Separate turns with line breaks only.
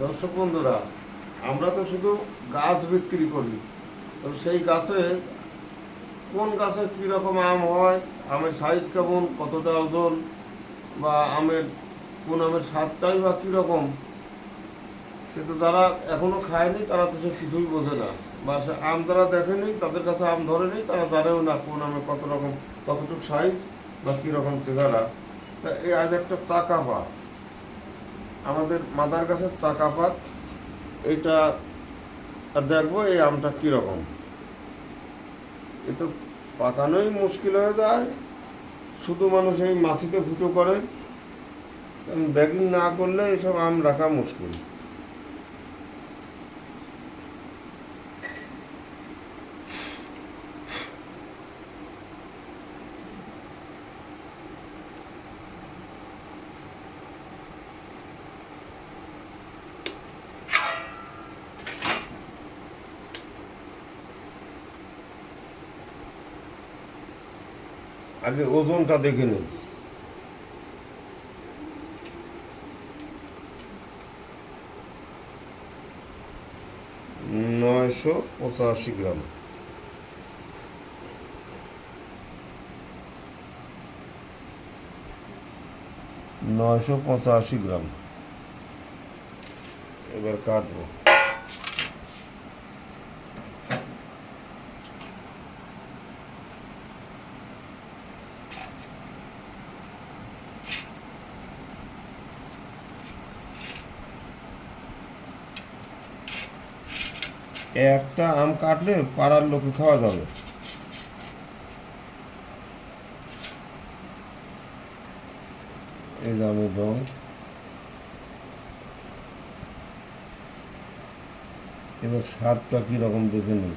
দর্শক বন্ধুরা, আমরা তো শুধু গাছ বিক্রি করি। তো সেই গাছে কোন গাছে কীরকম আম হয়, আমের সাইজ কেমন, কতটা ওজন, বা আমের কোন আমের স্বাদটাই বা কীরকম, কিন্তু যারা এখনও খায়নি তারা তো সে কিছুই বোঝে না। বা সে আম যারা দেখেনি, তাদের কাছে আম ধরেনি, তারা জানেও না কোন আমে কত রকম, কতটুকু সাইজ বা কীরকম চেহারা। তা এই আজ একটা চাকাপাত, আমাদের মাদার গাছের চাকাপাত, এইটা আর দেখবো এই আমটা কীরকম। এ তো পাকানোই মুশকিল হয়ে যায়, শুধু মানুষ এই মাছিতে ফুটো করে। ব্যাগিং না করলে এসব আম রাখা মুশকিল। আগে ওজনটা দেখে নিই। 985 গ্রাম। 985 গ্রাম। এবার কাটবো। একটা আম কাটলে পাড়ার লোকে খাওয়া যাবে। এই যে আমের রং, এবার স্বাদটা কীরকম দেখে নিই।